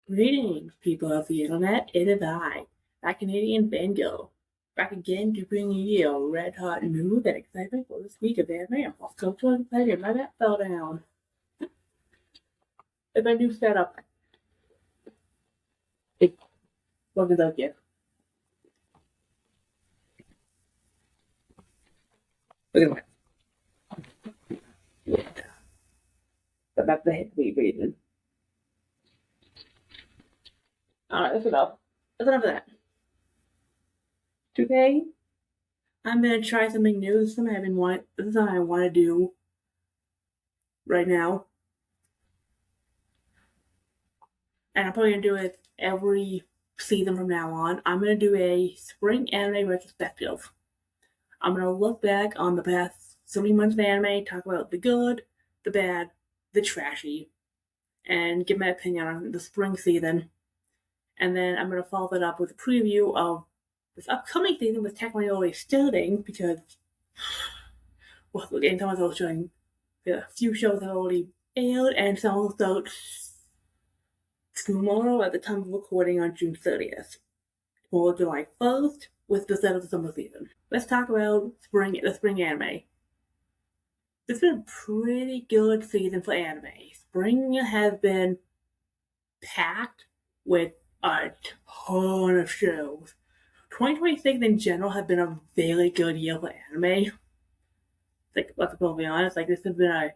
Greetings, people of the internet. It is I, that Canadian Bango, back again to bring you red hot news and excitement for this week of anime. I'm also so excited. My bat fell down. It's my new setup. It wasn't up yet. Look at that. Yeah. But that's the hit me reason. Alright, that's enough. That's enough of that. Today, I'm gonna try something new. This is something I want to do right now. And I'm probably gonna do it every season from now on. I'm gonna do a spring anime retrospective. I'm gonna look back on the past so many months of anime, talk about the good, the bad, the trashy, and give my opinion on the spring season. And then I'm gonna follow that up with a preview of this upcoming season, which technically already starting because well, again, some of those showing a few shows have already aired, and some will start tomorrow at the time of recording on June 30th, or July 1st, with the start of the summer season. Let's talk about the spring anime. It's been a pretty good season for anime. Spring has been packed with a ton of shows. 2026 in general has been a very good year for anime. Like, let's be honest, like this has been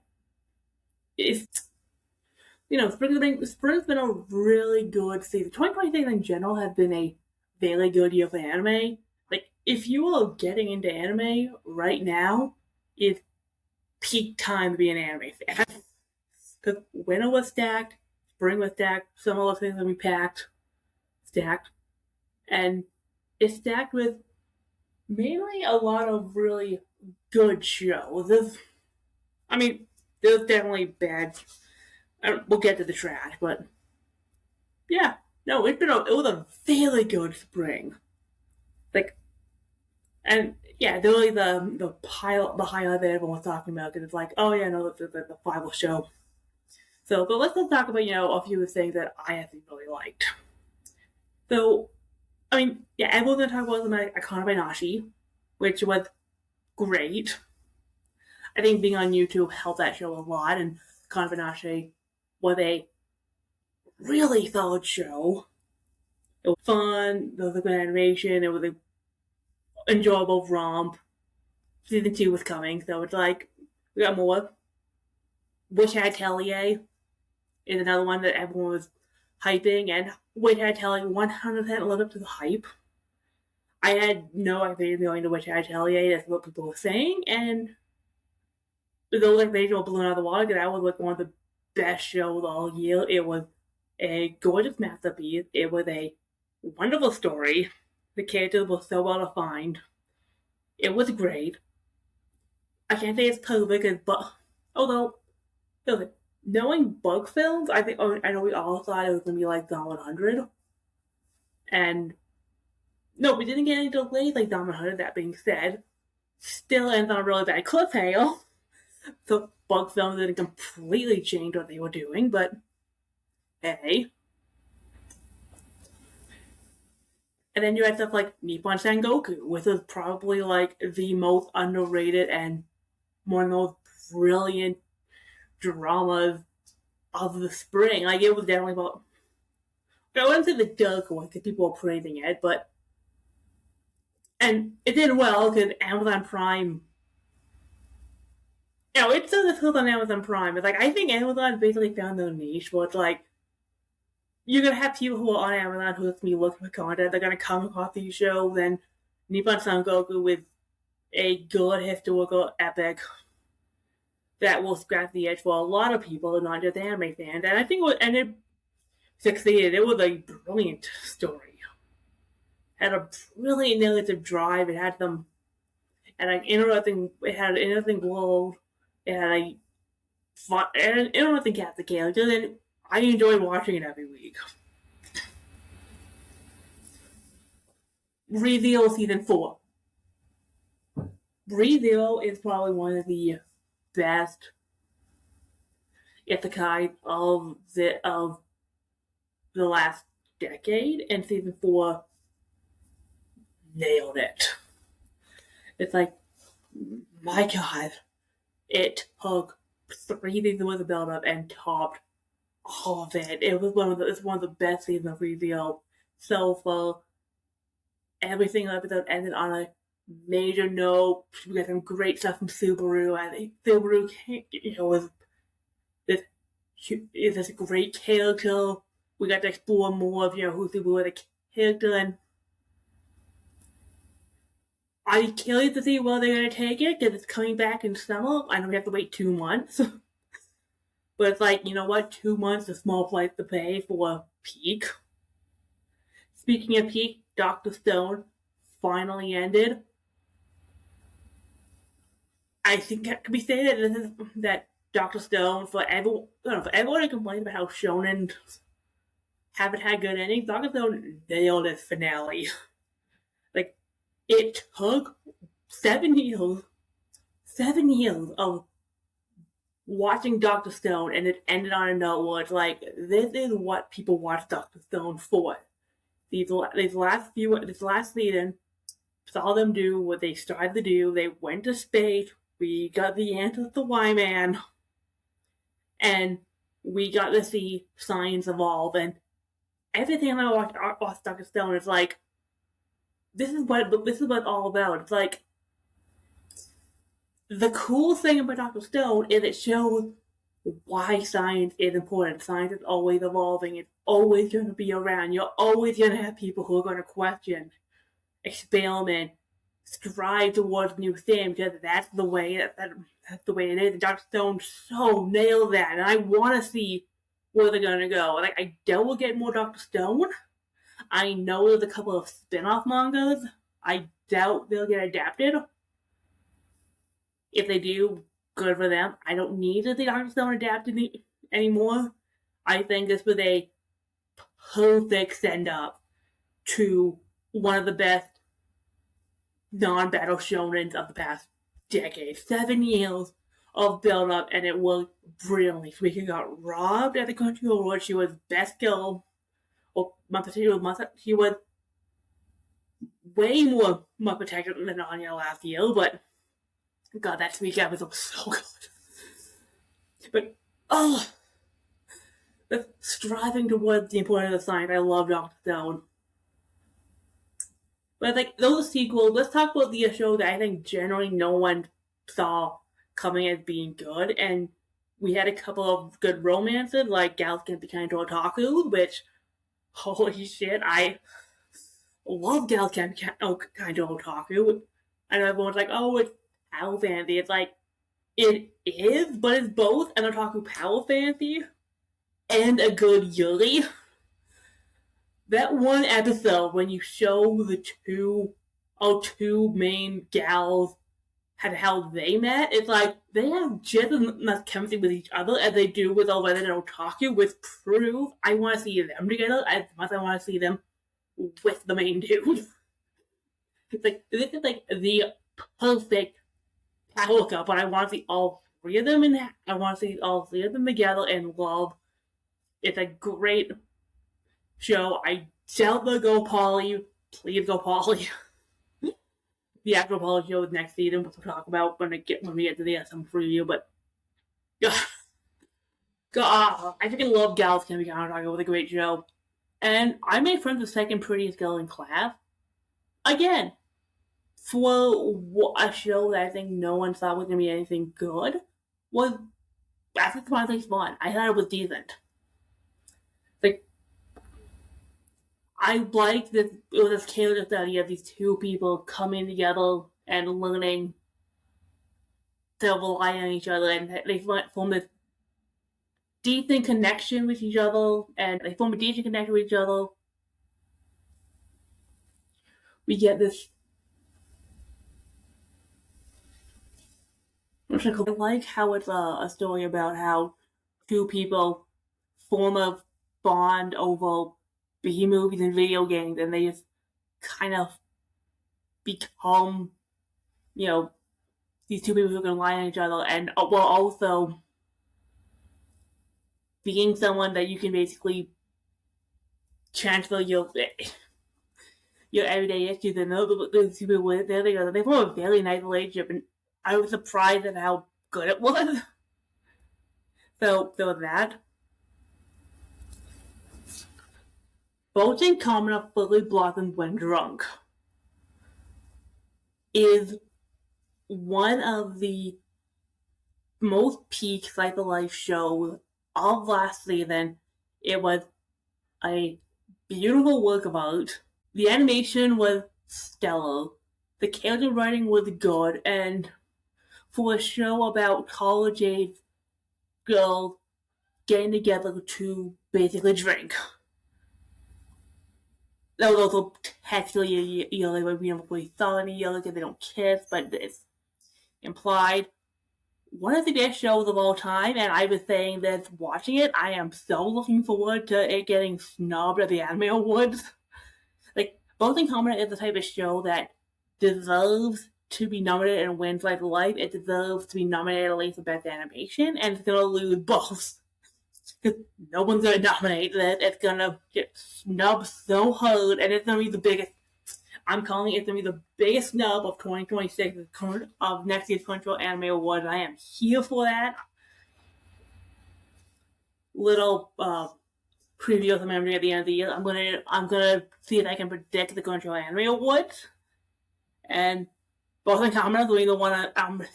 spring's been a really good season. 2026 in general has been a very good year for anime. Like, if you are getting into anime right now, it's peak time to be an anime fan. Because winter was stacked, spring was stacked, summer was things will be stacked, and it's stacked with mainly a lot of really good shows. There's definitely bad. We'll get to the trash, but yeah, no, it was a very good spring. Like, and yeah, really the highlight that everyone was talking about because it's like, oh yeah, no, the final show. So, but let's talk about a few things that I actually really liked. So, yeah, everyone's gonna talk about the Icona by Nashi, which was great. I think being on YouTube helped that show a lot, and Icona by Nashi was a really solid show. It was fun. There was a good animation. It was an enjoyable romp. Season 2 was coming, so it's like we got more. Wish I Had Atelier is another one that everyone was hyping, and Wish I Had Atelier 100% lived up to the hype. I had no idea going to Wish I Had Atelier. That's what people were saying, and those like they were blown out of the water because that was like one of the best shows all year. It was a gorgeous masterpiece. It was a wonderful story. The characters were so well defined. It was great. I can't say it's perfect, but although knowing bug films, I know we all thought it was gonna be like Dawn 100, and no, we didn't get any delays like Dawn 100. That being said, still ends on a really bad cliffhanger. So bug films didn't completely change what they were doing, but hey. And then you had stuff like Nippon Sangoku, which is probably like the most underrated and one of the most brilliant dramas of the spring. Like, it was definitely about. I wouldn't say the dark one because people were praising it, but. And it did well because Amazon Prime. It's still the hook on Amazon Prime. It's like, I think Amazon basically found their niche where it's like, you're gonna have people who are on Amazon who looking for content. They're gonna come across these shows, and Nippon Sangoku with a good historical epic that will scratch the itch for a lot of people, and not just anime fans. And I think it succeeded. It was a brilliant story. It had a brilliant narrative drive. It had some, and an interesting. It had an interesting world. It had an interesting cast of characters, and I enjoyed watching it every week. ReZero season 4. ReZero is probably one of the best isekai of the last decade, and season 4 nailed it. It's like, my God, it took 3 seasons worth of build up and topped all of it. It's one of the best seasons of reveal. So for every single episode ended on a major note. We got some great stuff from Subaru. I think Subaru, is this great character. We got to explore more of who Subaru is a character, and I'm curious to see where they're going to take it because it's coming back in summer. I know we have to wait 2 months. But it's like, you know what? 2 months is a small price to pay for Peak. Speaking of Peak, Dr. Stone finally ended. I think that could be stated that Dr. Stone, for everyone who complains about how shonen haven't had good endings, Dr. Stone nailed his finale. Like, it took 7 years of watching Dr. Stone, and it ended on a note where it's like, this is what people watch Dr. Stone for. This last season saw them do what they started to do. They went to space. We got the answers to Why Man, and we got to see science evolve. And everything I watched Dr. Stone is like, this is what it's all about. It's like, the cool thing about Dr. Stone is it shows why science is important. Science is always evolving. It's always going to be around. You're always going to have people who are going to question, experiment, strive towards new things because that's the way it is. And Dr. Stone so nailed that, and I want to see where they're going to go. Like, I doubt we'll get more Dr. Stone. I know there's a couple of spin-off mangas. I doubt they'll get adapted. If they do, good for them. I don't need to see Dr. Stone adapted anymore. I think this was a perfect send-up to one of the best non-battle shonens of the past decade. 7 years of build-up, and it worked brilliantly. Suika got robbed at the Country Award. She was best girl. She was way more protected than Anya last year, but God, that Suika episode was so good. But, the striving towards the importance of science, I love Dr. Stone. But like those sequels, let's talk about the show that I think generally no one saw coming as being good, and we had a couple of good romances, like Gals Can't Be Kind to Otaku, which, holy shit, I love Gals Can't Be Kind to Otaku. And everyone's like, oh, it's power fantasy. It's like, it is, but it's both an otaku power fantasy and a good yuri. That one episode when you show the two main gals and how they met, it's like they have just as much chemistry with each other as they do with all Reddit and Otaku, which proves I want to see them together as much as I want to see them with the main dude. It's like, this is like the perfect power couple, but I want to see all 3 of them I want to see all 3 of them together in love. It's a great show. I doubt they'll go poly. Please go poly. The actual poly show is next season, which we'll talk about when we get to the SM preview. But God, I freaking love Gals Can Be Kind of It was a great show, and I made friends with the second prettiest girl in class. Again, for a show that I think no one thought was gonna be anything good, was actually surprisingly fun. I thought it was decent. Like, I liked that it was this character study of these 2 people coming together and learning to rely on each other, and they formed this decent connection with each other, We get this. I like how it's a story about how 2 people form a bond over B-movies and video games, and they just kind of become, these 2 people who can rely on each other, and while also being someone that you can basically Chancellor, your everyday issues, and those people with there they go. They form a very nice relationship, and I was surprised at how good it was. So that both in common are fully blossomed when drunk is one of the most peak slice of life shows of last season. It was a beautiful work of art. The animation was stellar. The character writing was good, and for a show about college age girls getting together to basically drink. That was also technically a yearly, but we don't really saw any yearly because they don't kiss, but it's implied. One of the best shows of all time, and I was saying that watching it, I am so looking forward to it getting snubbed at the Anime Awards. Like, Both in Common is the type of show that deserves to be nominated and wins like life. It deserves to be nominated at least for Best Animation, and it's gonna lose both. Because no one's gonna nominate this. It's gonna get snubbed so hard, and it's gonna be the biggest. I'm calling it gonna be the biggest snub of 2026 of next year's Crunchyroll Anime Awards. I am here for that. Little preview of the memory at the end of the year. I'm gonna see if I can predict the Crunchyroll Anime Awards, and Both in Common will be the one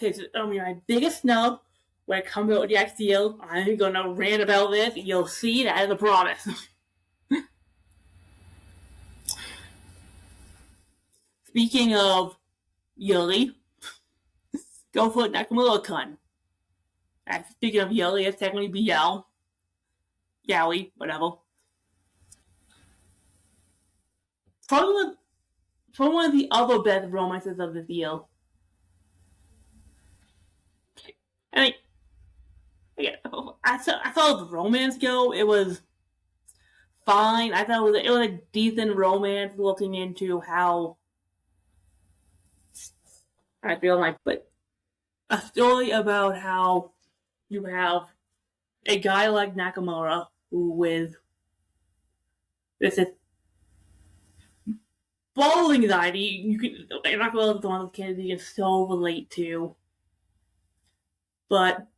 is my biggest snub. When it comes out next year, I'm gonna rant about this. You'll see that as a promise. Speaking of Yuri, go for Nakamura-kun. Speaking of Yuri, it's technically BL. Yaoi, whatever. Probably one of the other best romances of this year. I mean, I thought the romance go, it was fine. I thought it was a decent romance looking into how I feel like, but a story about how you have a guy like Nakamura who with this is bowling anxiety, Nakamura is one of the kids you can so relate to, but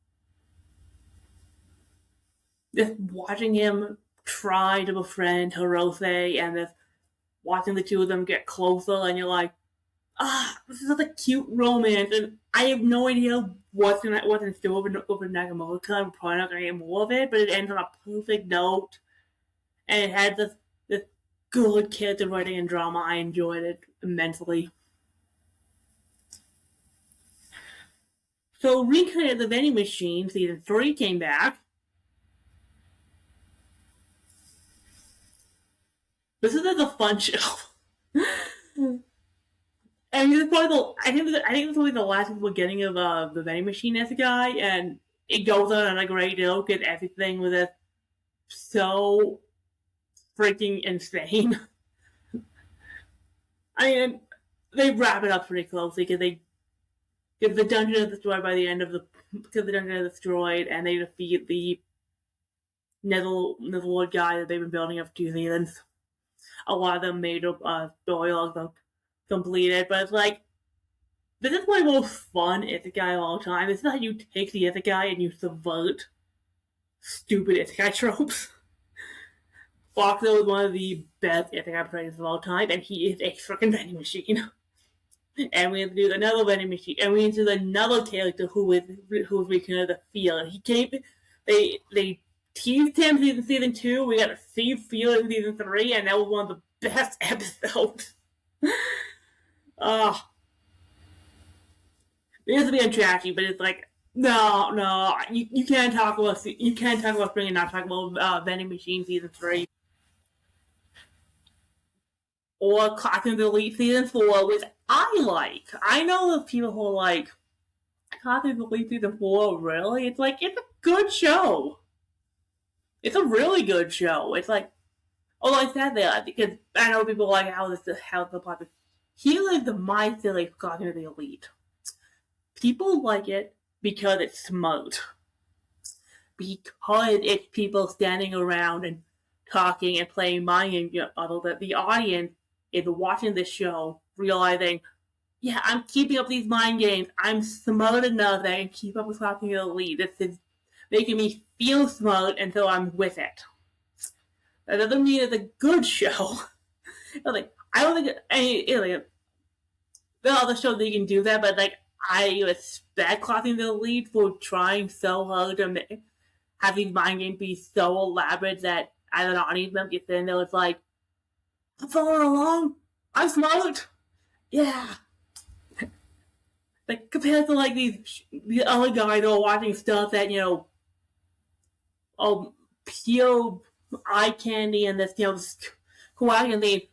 just watching him try to befriend Hirose and just watching the two of them get closer, and you're like, this is such a cute romance, and I have no idea what's in store with Nakamura. I'm probably not gonna get more of it, but it ends on a perfect note, and it had this good character writing and drama. I enjoyed it immensely. So, Reincarnated the Vending Machine season 3 came back. This is a fun show. And this is probably I think this will be the last we're getting of the vending machine as a guy, and it goes on a great deal because everything was just so freaking insane. I mean, they wrap it up pretty closely because the dungeon is destroyed by the end of because the dungeon is destroyed, and they defeat the Netherlord guy that they've been building up 2 seasons. A lot of them made up story completed, but it's like, this is my most fun isekai of all time. This is how you take the isekai and you subvert stupid isekai tropes. Foxo is one of the best isekai protagonists of all time, and he is a freaking vending machine. And we introduce another vending machine, and we introduce another character who is reconnected the field. He came, they teased him in season 2. We got to see Field in season 3, and that was one of the best episodes. It is a bit trashy, but it's like, no, you can't talk about Spring and not talk about Vending Machine season 3. Or Cotton's Elite season 4, which I like. I know the people who are like, Cotton's Elite season 4, really? It's like, it's a good show. It's a really good show. It's like, although I said that because I know people like how the plot is. Here is my theory for Cotton the Elite. People like it because it's smart. Because it's people standing around and talking and playing mind games, although the audience is watching this show, realizing, yeah, I'm keeping up these mind games. I'm smart enough that I can keep up with Classing the Elite. This is making me feel smart, and so I'm with it. That doesn't mean it's a good show. Like, I don't think there are other shows that you can do that, but like, I respect Classing the Elite for trying so hard to have these mind games be so elaborate that as an audience member, you sit in there, it's like, I'm following along. I'm smart. Yeah. Like, compared to like these other guys who are watching stuff that, pure eye candy and this, kawaii and they,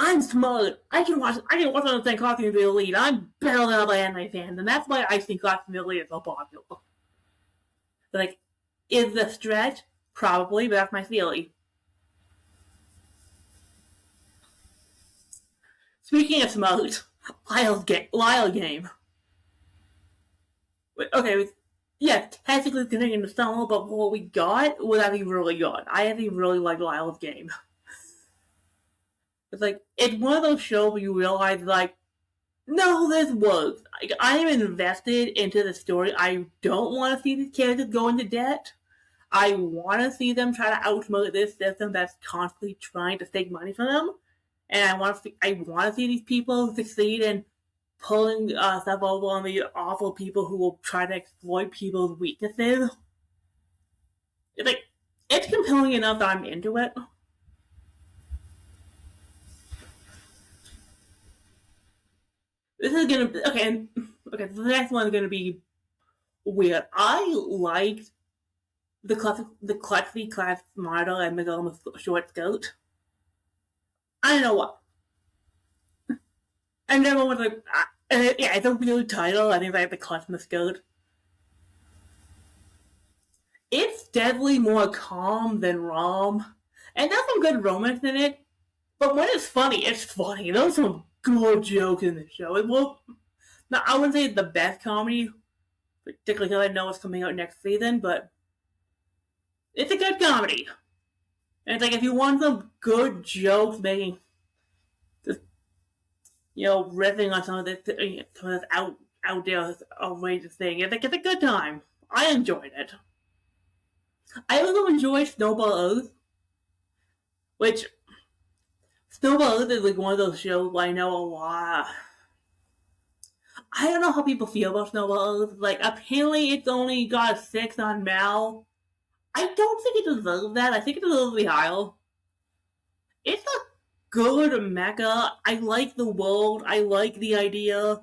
I'm smart. I can watch anything Crossing the Elite. I'm better than other anime fans, and that's why I think Crossing the Elite is so popular. But like, is the stretch? Probably, but that's my theory. Speaking of smart, Lyle game. Okay, yeah, technically continuing the song, but what we got was actually really good. I actually really like Lyle's game. It's like, it's one of those shows where you realize, like, no, this works. Like, I am invested into the story. I don't want to see these characters go into debt. I want to see them try to outsmart this system that's constantly trying to take money from them. And I want to see these people succeed in pulling stuff over on the awful people who will try to exploit people's weaknesses. It's like, it's compelling enough that I'm into it. This is gonna be okay. Okay, so the next one is gonna be weird. I liked the clutchy class model and Miguel short skirt. I don't know what. And then one was like, yeah, it's a weird title. I think I have the clutch and the skirt. It's definitely more calm than rom, and there's some good romance in it. But when it's funny, it's funny. There's some good jokes in the show. It will. Now, I wouldn't say it's the best comedy, particularly because I know it's coming out next season, but it's a good comedy. And it's like, if you want some good jokes making, just, riffing on some of this out there outrageous thing, it's a good time. I enjoyed it. I also enjoyed Snowball Earth, which Snowball Earth is like one of those shows where I know a lot. I don't know how people feel about Snowball Earth. Like, apparently it's only got a 6 on Mal. I don't think it deserves that. I think it deserves to be higher. It's a good mecha. I like the world. I like the idea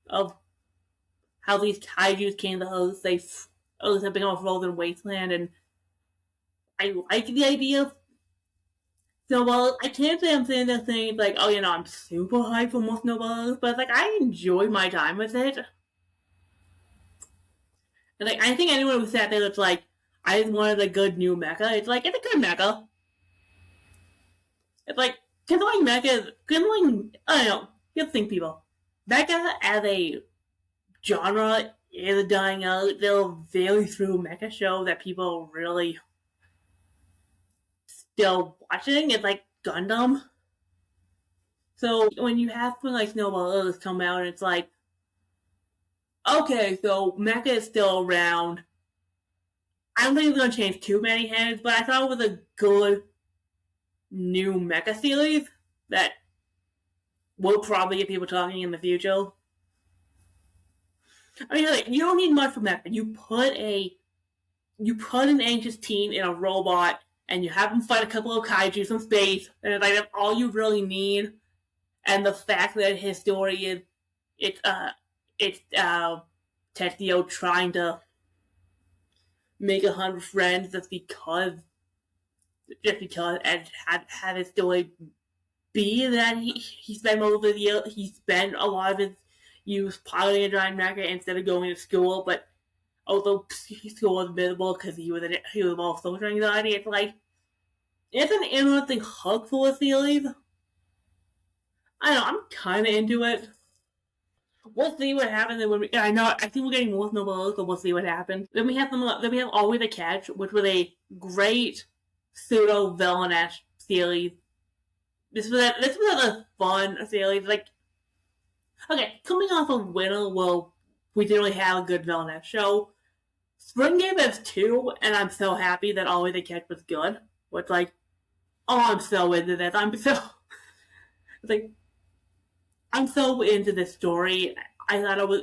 of how these kaijus came to Earth. Earth have become a frozen wasteland, and I like the idea of Snowball. I can't say I'm saying that thing like, oh, I'm super hyped for more Snowball, but like, I enjoy my time with it. And like, I think anyone who sat there that's like, I just wanted a good new mecha, it's like, it's a good mecha. It's like, controlling mecha I don't know, here's the thing, people. Mecha as a genre is dying out. There's a very few mecha shows that people really still watching. It's like Gundam. So when you have something like Snowball Earth come out, and it's like, okay, so mecha is still around. I don't think it's going to change too many hands, but I thought it was a good new mecha series that will probably get people talking in the future. I mean, like, you don't need much from mecha. You put an anxious teen in a robot, and you have them fight a couple of kaiju in space, and it's like, that's all you really need. And the fact that his story is, it's Tetsuo trying to make 100 friends just because and have his story be that he spent most of the year, he spent a lot of his youth piloting a giant mecha instead of going to school, but although school was miserable because he was all social anxiety, it's like, it's an interesting hook for a series. I don't know, I'm kind of into it. We'll see what happens. I think we're getting more Snowball, so we'll see what happens. Then we have Always a Catch, which was a great pseudo villainous series. This was a fun series. Like, okay, coming off of Winter, well, we didn't really have a good villainous show. Spring Game has two, and I'm so happy that Always the Catch was good. Which, like, oh, I'm so into this. Like, I'm so into this story. I thought it was.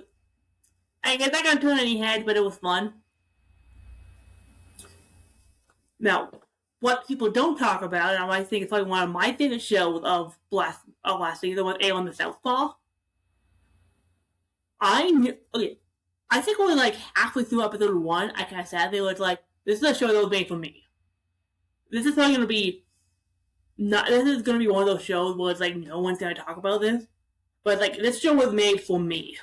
I guess I got turn any heads, but it was fun. Now, what people don't talk about, and I think it's like one of my favorite shows of last season was Alien the Southpaw. I knew, okay, I think only like halfway through episode one, I kind of said they was like, this is a show that was made for me. This is not going to be not. This is going to be one of those shows where it's like no one's going to talk about this, but like this show was made for me.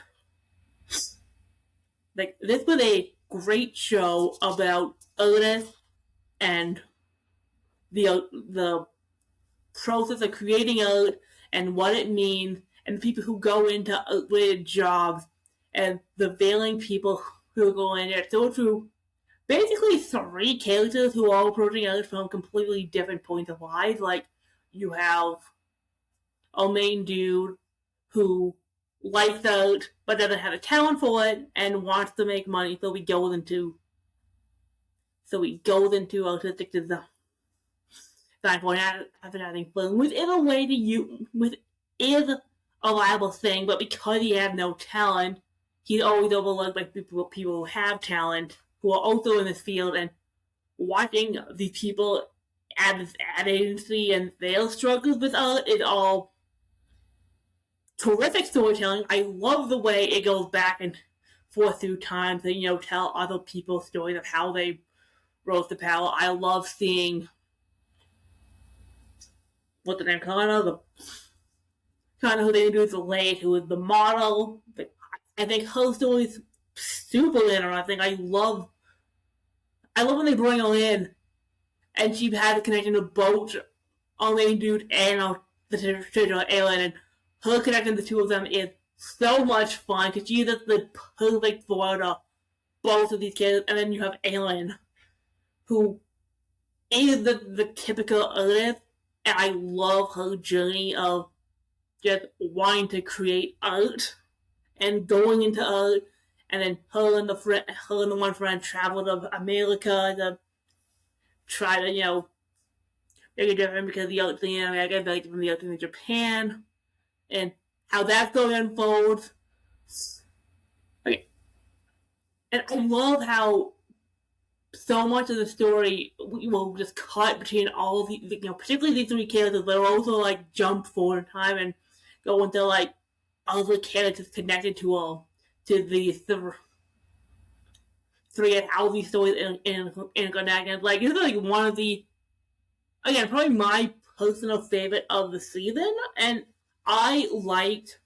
Like this was a great show about Otis and the process of creating art and what it means, and the people who go into art-related jobs, and the failing people who go in there. So through basically three characters who are approaching art from completely different points of life. Like you have a main dude who likes art but doesn't have a talent for it and wants to make money, so he goes into artistic design for advertising film, which is a way to use, which is a liable thing, but because he has no talent, he's always overlooked by people who have talent, who are also in this field, and watching these people at this ad agency and their struggles with art is all terrific storytelling. I love the way it goes back and forth through time to, tell other people's stories of how they rose to power. I love seeing what the name kind of who they introduced late, who is the model. I think her story is super interesting. I love when they bring her in, and she had a connection to both our main dude and the traditional alien, and her connection to the two of them is so much fun because she's just the perfect for both of these kids. And then you have Alien, who is the typical artist, and I love her journey of just wanting to create art and going into art, and then her and the one friend travel to America to try to make a difference because the art thing in America is very different from the art thing in Japan, and how that story unfolds. Okay, and I love how so much of the story will just cut between all of the, particularly these three characters, but also like jump forward in time and go into like other characters connected to these three and how these stories interconnect. Like this is like one of the, again, probably my personal favorite of the season, and I liked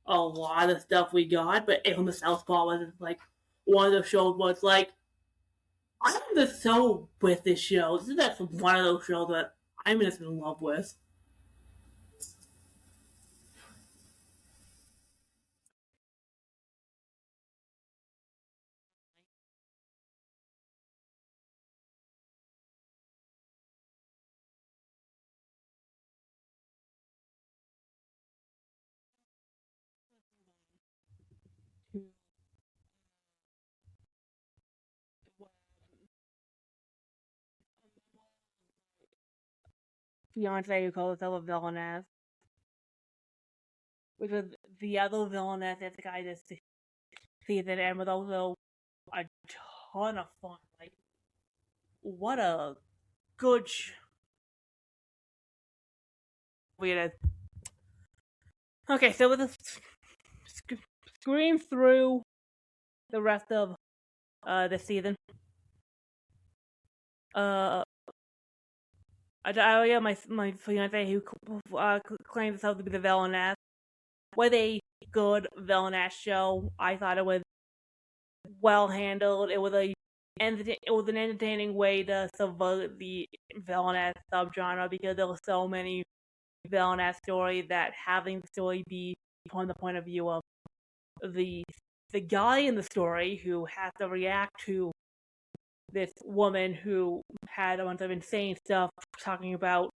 a lot of stuff we got, but From the Southpaw was like one of those shows where it's like I'm just so with this show. This is just one of those shows that I'm just in love with. Fiance who calls herself a villainess, which was the other villainess at the guy this season, and was also a ton of fun. Like, what a good it is. Okay, so with scream through the rest of this season. Yeah, my fiance who claims himself to be the villainess was a good villainess show. I thought it was well handled. It was an entertaining way to subvert the villainess subgenre because there were so many villainess stories that having the story be from the point of view of the guy in the story who has to react to this woman who had a bunch of insane stuff talking about,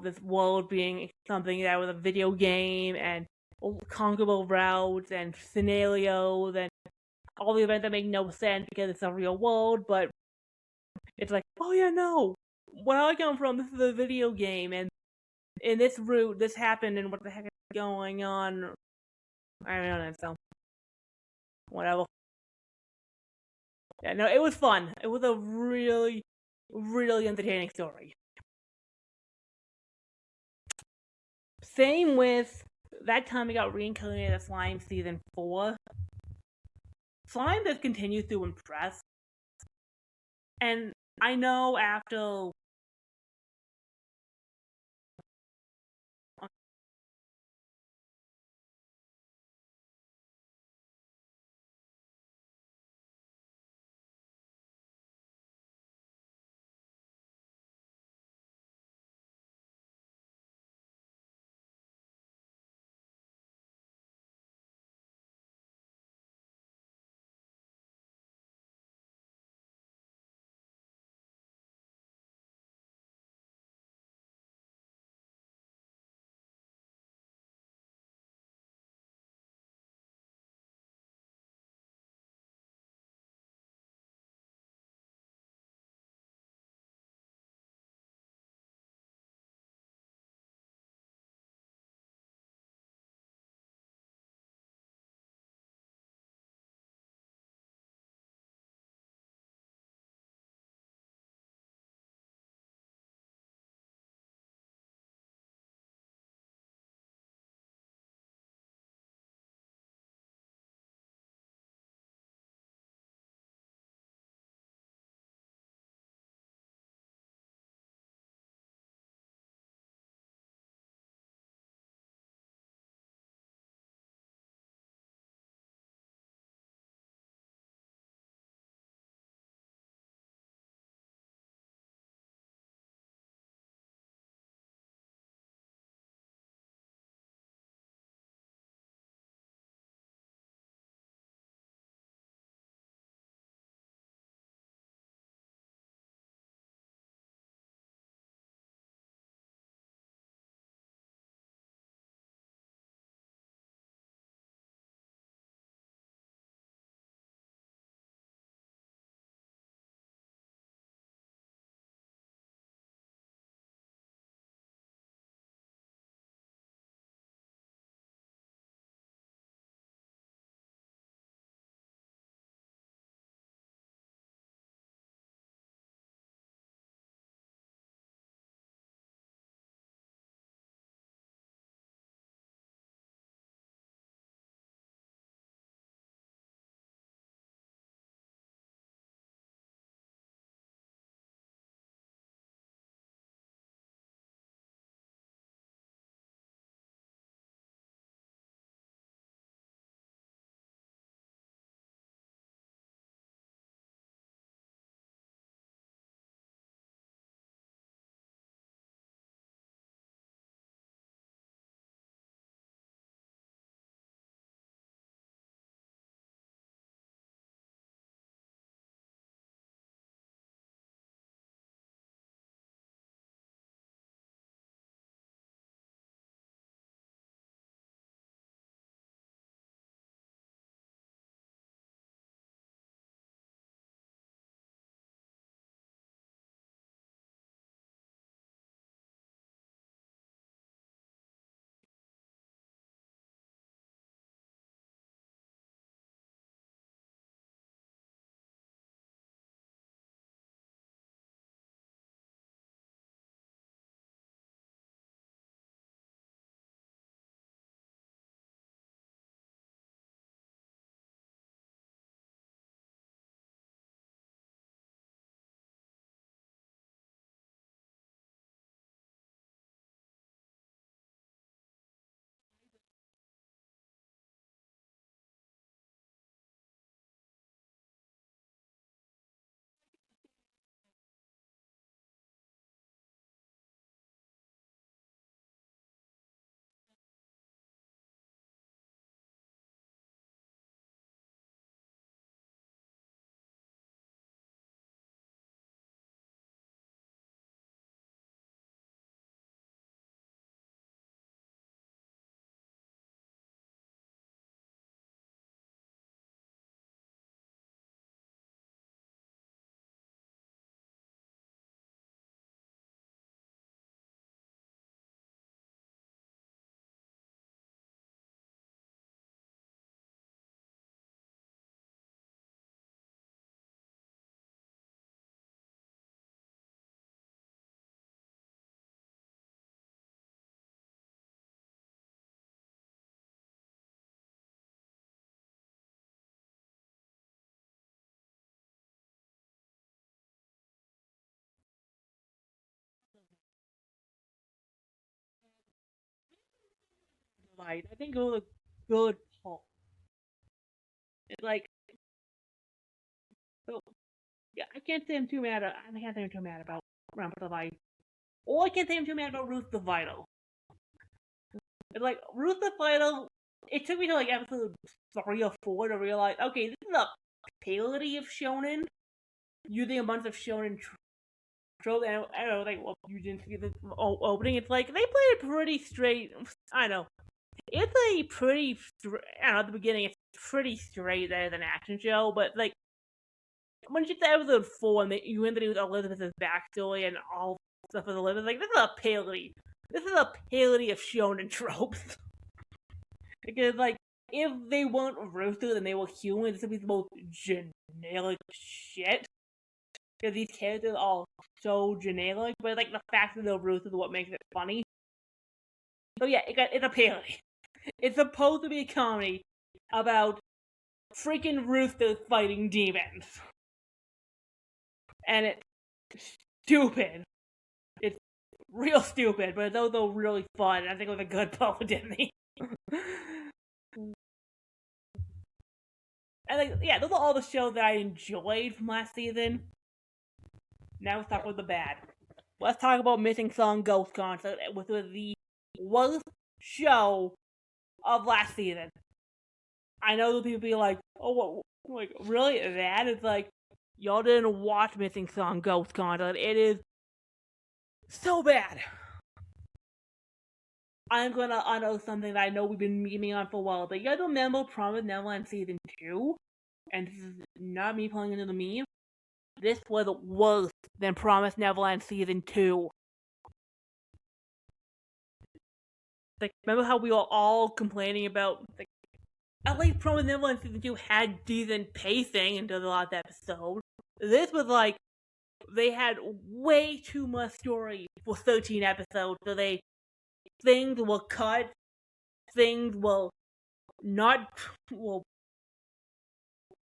this world being something that was a video game and conquerable routes and scenarios and all the events that make no sense because it's a real world, but it's like, oh yeah, no. Where I come from, this is a video game, and in this route, this happened, and what the heck is going on? I don't know, so whatever. Yeah, no, it was fun. It was a really, really entertaining story. Same with that time we got reincarnated as Slime season 4. Slime just continues to impress. And I know after fight. I think it was a good pull. It's like, so, yeah, I can't say I'm too mad. I can't say I'm too mad about Rumble the Fight. Or I can't say I'm too mad about Ruth the Vital. It's like Ruth the Vital. It took me to like episode 3 or 4 to realize, okay, this is a parody of shonen, using a bunch of shonen tropes. And I don't know, like, well, you didn't see the opening. It's like they played pretty straight. I know. It's a pretty. I don't know. At the beginning, it's pretty straight as an action show, but like when you get to episode 4 and you introduce Elizabeth's backstory and all stuff with Elizabeth, like this is a parody. This is a parody of shonen tropes. Because like if they weren't roasted and they were human, this would be the most generic shit. Because these characters are so generic, but like the fact that they're roasted is what makes it funny. So yeah, it's a parody. It's supposed to be a comedy about freaking roosters fighting demons. And it's stupid. It's real stupid, but it's also really fun. I think it was a good pull for Disney. And like, yeah, those are all the shows that I enjoyed from last season. Now let's talk about the bad. Let's talk about Missing Song Ghost Concert, which was the worst show of last season. I know that people be like, oh, what, like, really? That is like, y'all didn't watch Missing Song Ghost Concert. It is so bad. I'm gonna unearth something that I know we've been memeing on for a while. But you guys remember Promised Neverland Season 2? And this is not me pulling into the meme. This was worse than Promised Neverland Season 2. Like, remember how we were all complaining about, like, at least Promised Neverland Season 2 had decent pacing until the last episode. This was like, they had way too much story for 13 episodes, so things were cut, things were not, well,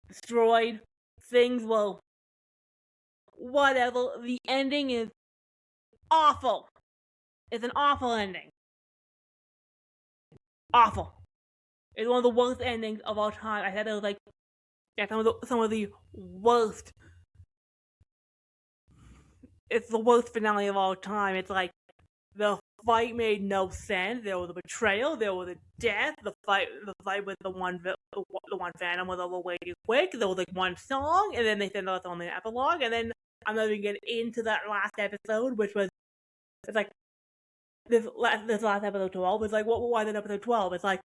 destroyed, things were whatever. The ending is awful. It's an awful ending. Awful. It's one of the worst endings of all time. I said it was like, yeah, some of the worst. It's the worst finale of all time. It's like, the fight made no sense. There was a betrayal. There was a death. The fight with the one Phantom was over way too quick. There was like one song, and then they said that's only an epilogue. And then I'm not even getting into that last episode, which was, it's like this last episode 12. It's like, why then episode 12? It's like,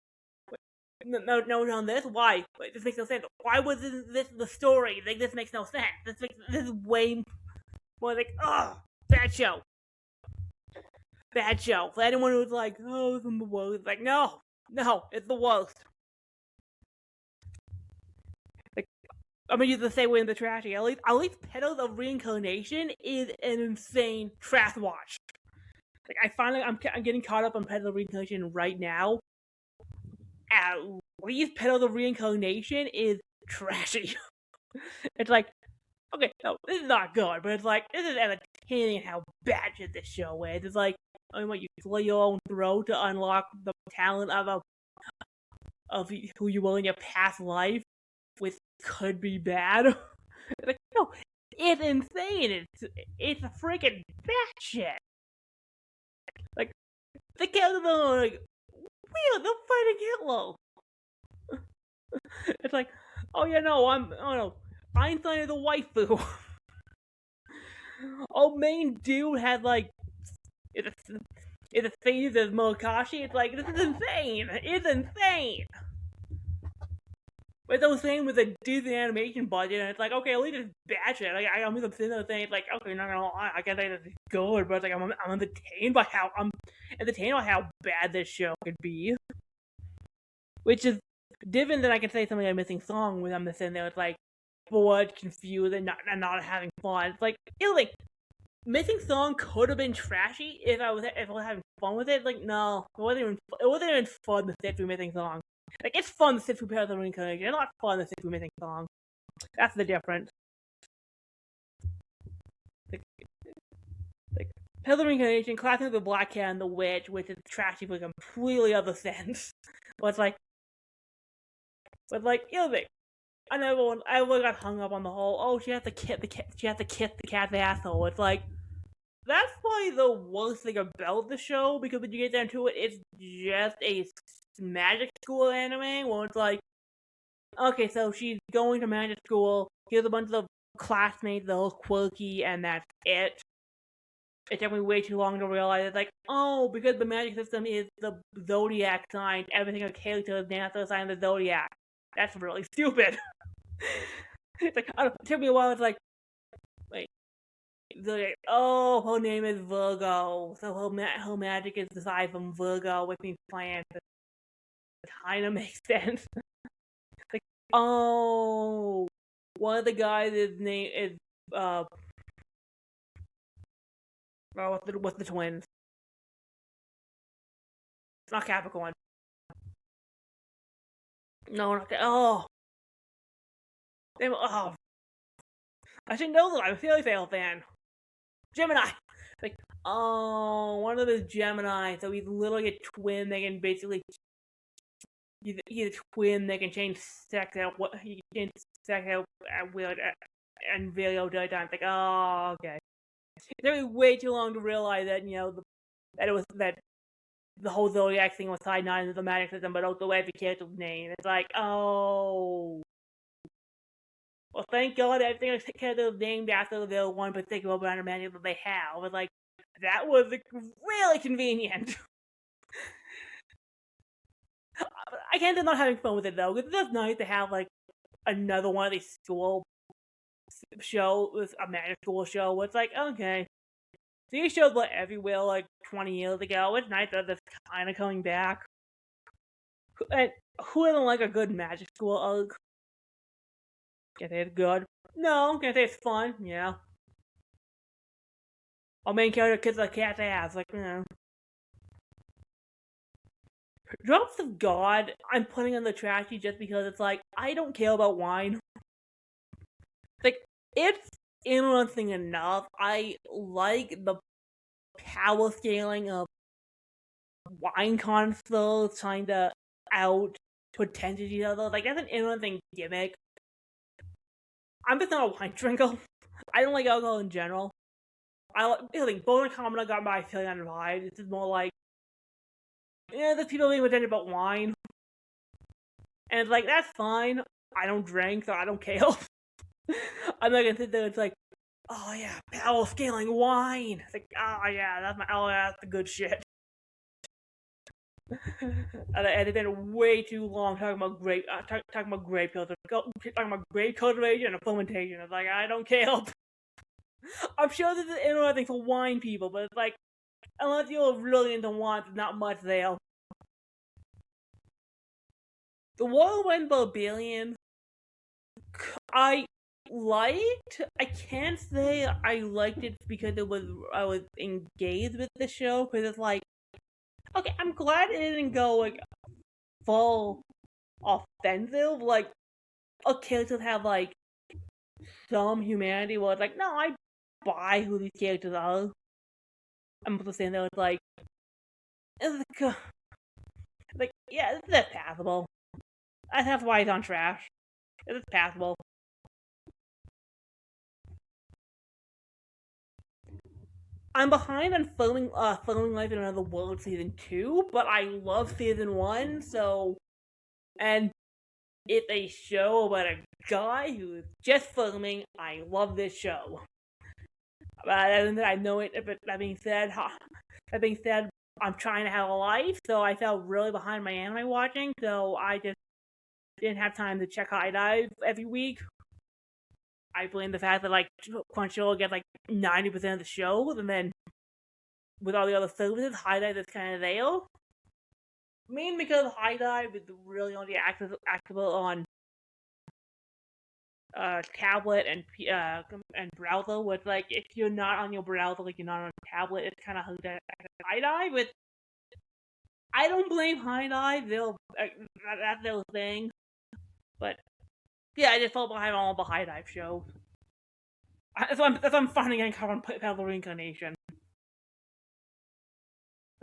no, on this. Why? Wait, this makes no sense. Why was this the story? Like, this makes no sense. This is way more like, bad show. Bad show. For anyone who's like, oh, it's the worst, like, no, it's the worst. Like, I'm gonna use the same way in the trashy. At least Petals of Reincarnation is an insane trash watch. Like, I'm getting caught up on Petals of Reincarnation right now. At least Petals of Reincarnation is trashy. It's like, okay, no, this is not good, but it's like, this is entertaining how bad shit this show is. It's like, I mean, what, you slit your own throat to unlock the talent of who you were in your past life, which could be bad. Like, no, it's insane. It's a freaking bad shit. Like, the characters are like, weird, they're fighting Hitler. It's like, oh yeah, no, Einstein is a waifu. Oh, main dude had like, it's a phase as Mokashi. It's like, this is insane. It's insane. But it's the same with a Disney animation budget, and it's like, okay, at least it's bad shit. Like, I'm just sitting there saying, it's like, okay, not gonna lie, I can't say this is good, but it's like, I'm entertained by how bad this show could be. Which is different than I can say something like Missing Song when I'm just sitting there, it's like, bored, confused, and not having fun. It's like, Missing Song could have been trashy if I was having fun with it. Like, no, it wasn't even fun to sit through Missing Song. Like, it's fun to sit through Petals of Reincarnation. It's not fun to sit through Missing Song. That's the difference. Pillar Reincarnation, clashing with the Black Cat and the Witch, which is trashy for completely other sense. But it's like, you know, I never got hung up on the whole, oh, she has to kiss the cat's asshole. It's like, that's probably the worst thing about the show, because when you get down to it, it's just a magic school anime, where it's like, okay, so she's going to magic school, here's a bunch of classmates that are quirky, and that's it. It took me way too long to realize it's like, oh, because the magic system is the zodiac sign, everything a character is now the sign of the zodiac. That's really stupid. It's like, it took me a while. It's like, wait, zodiac. Oh, her name is Virgo, so her magic is derived from Virgo, which means plant. It kind of makes sense. Like, oh, one of the guys' name is what's the twins? It's not Capricorn. No, not that. Oh, I should know that. I'm a Fairy Tail fan. Gemini. Like, oh, one of the Gemini. So he's literally a twin. They can basically, he's a twin. They can change sex out. What he can change sex out at will and video daytime. It's like, oh, okay. It took me way too long to realize that that the whole zodiac thing was tied not into the magic system, but also every character's name. It's like, oh. Well, thank God everything character is named after the one particular brand of magic that they have. It's like, that was really convenient. I can't do not having fun with it though, because it's just nice to have like another one of these school shows, a magic school show, where it's like, okay, these shows were everywhere like 20 years ago. It's nice that it's kind of coming back. And who doesn't like a good magic school arc? Can I say it's good? No. Can I say it's fun? Yeah. Our main character kisses a cat's ass. Like, Drops of God, I'm putting on the trashy just because it's like, I don't care about wine. Like, it's interesting enough. I like the power scaling of wine consoles trying to out potential each other. Like, that's an interesting gimmick. I'm just not a wine drinker. I don't like alcohol in general. I think Bone Common got my feeling on vibe. This is more like, there's people being attention about wine. And it's like, that's fine. I don't drink, so I don't care. I'm not gonna sit there and it's like, oh yeah, power scaling wine. It's like, oh yeah, that's the good shit. And I edited way too long talking about grape cultivation and fermentation. It's like, I don't care. I'm sure this is interesting for wine people, but it's like, unless you're really into wine, there's not much there. The Whirlwind Barbarian, I liked. I can't say I liked it because I was engaged with the show, because it's like, okay, I'm glad it didn't go like full offensive. Like, characters have like some humanity where it's like, no, I buy who these characters are. I'm supposed to stand there, it's like, yeah, this is passable. That's why it's on trash. It's passable. I'm behind on filming Life in Another World season 2, but I love season 1, so, and it's a show about a guy who is just filming. I love this show. I know it. But that being said, I'm trying to have a life, so I felt really behind my anime watching. So I just didn't have time to check High Dive every week. I blame the fact that like Crunchyroll gets like 90% of the shows, and then with all the other services, High Dive is kind of there. Mainly because High Dive is really only accessible on tablet and browser. With like, if you're not on your browser, like you're not on a tablet, it's kind of hard to access High Dive. But I don't blame High Dive. That's their thing. But yeah, I just felt behind all the High Dive shows. That's why I'm finally getting caught on Pillar Reincarnation.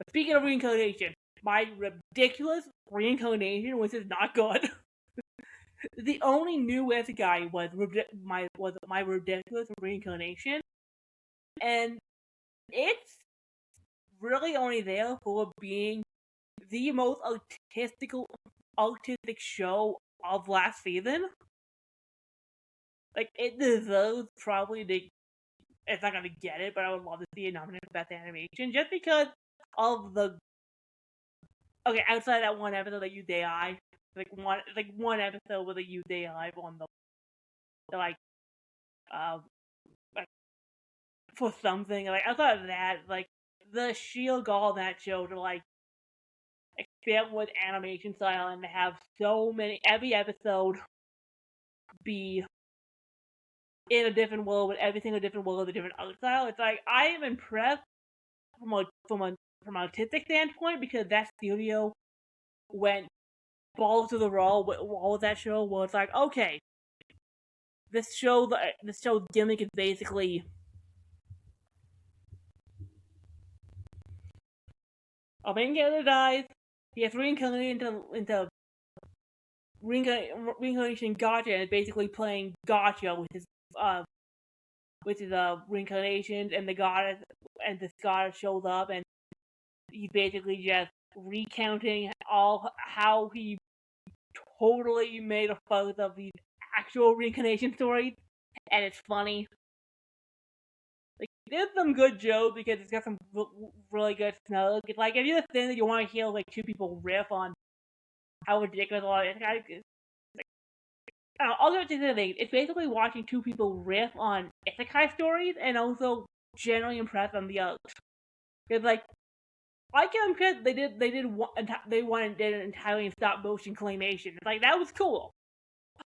Speaking of reincarnation, my ridiculous reincarnation, which is not good. The only new Isekai was my ridiculous reincarnation, and it's really only there for being the most artistic show of last season. Like, it deserves probably the. It's not gonna get it, but I would love to see it nominated for Best Animation just because of the. Okay, outside that one episode that used AI, one episode where they used AI on the uh like for something. Like, outside of that, like, the sheer gall of that show to experiment with animation style and to have every episode be in a different world with every single different world with a different art style. It's like, I am impressed from an artistic standpoint because that studio went balls to the wall with that show. Where it's like, okay, this show's gimmick is basically a main character dies, he gets reincarnated into reincarnation gotcha, and is basically playing gotcha with his reincarnations, and this goddess shows up, and he's basically just recounting how he totally made a fuss of these actual reincarnation stories, and it's funny. Like, there's some good jokes because it's got some really good snug. It's like, if you're the thing that you want to hear like two people riff on how ridiculous a lot of it. I'll go to the thing. It's basically watching two people riff on isekai stories and also generally impressed on the art. It's like, I can impress they did an entirely stop motion claymation. It's like, that was cool.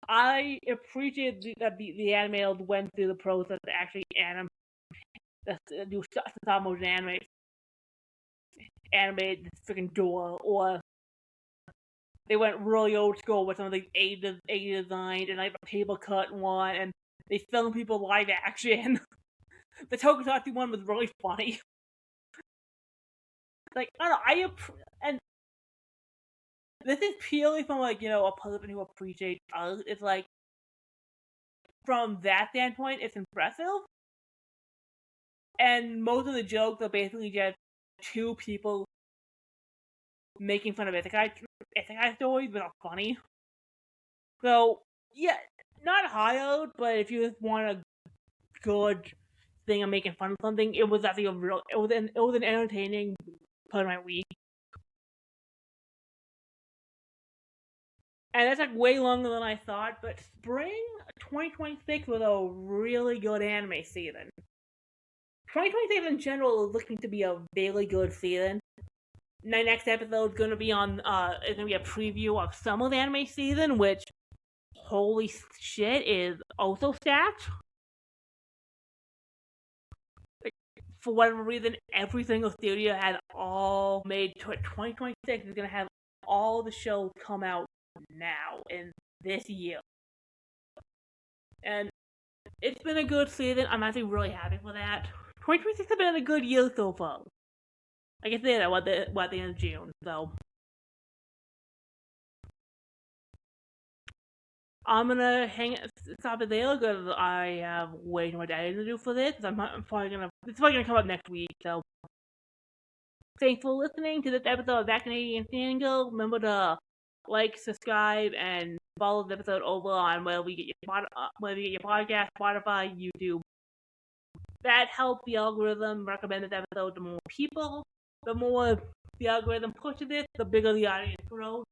I appreciate that the animators went through the process to actually do stop motion animate this freaking door, or they went really old school with some of the A designs and like a paper cut one, and they filmed people live action. The Tokusatsu one was really funny. Like, I don't know, and this is purely from like, a person who appreciates art. It's like, from that standpoint, it's impressive. And most of the jokes are basically just two people making fun of isekai stories, but not funny. So, yeah, not high out, but if you just want a good thing of making fun of something, it was actually it was an entertaining part of my week. And that's like way longer than I thought, but spring 2026 was a really good anime season. 2026 in general is looking to be a really good season. My next episode is going to be a preview of summer's anime season, which, holy shit, is also stacked. Like, for whatever reason, every single studio had all made 2026 is going to have all the shows come out now in this year. And it's been a good season. I'm actually really happy for that. 2026 has been a good year so far. Like I said, at the end of June, so I'm gonna stop it there because I have way too much editing to do for this. It's probably gonna come up next week. So thanks for listening to this episode of That Canadian Fangirl. Remember to like, subscribe, and follow the episode over on where we get your podcast, Spotify, YouTube. That helps the algorithm recommend this episode to more people. The more the algorithm pushes it, the bigger the audience grows.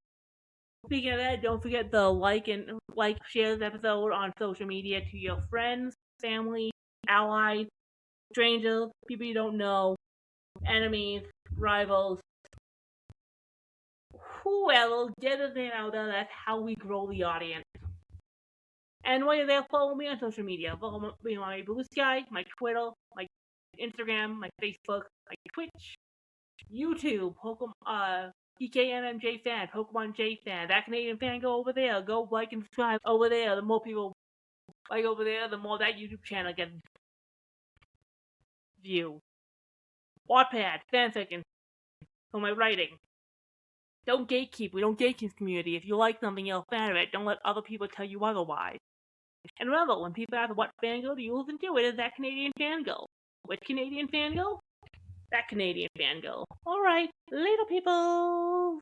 Speaking of that, don't forget to share this episode on social media to your friends, family, allies, strangers, people you don't know, enemies, rivals, whoever. Get it out there. That's how we grow the audience. And while you're there, follow me on social media. Follow me on my Blue Sky, my Twitter, my Instagram, my Facebook, my Twitch, YouTube, Pokemon, PKNMJ fan, Pokemon J fan, That Canadian Fan, go over there. Go like and subscribe over there. The more people like over there, the more that YouTube channel gets viewed. Wattpad, fanfiction, for my writing. Don't gatekeep. We don't gatekeep community. If you like something, you'll fan of it. Don't let other people tell you otherwise. And remember, when people ask what fangirl do you listen to, it is that Canadian fangirl. Which Canadian fangirl? That Canadian fangirl. Alright, later people!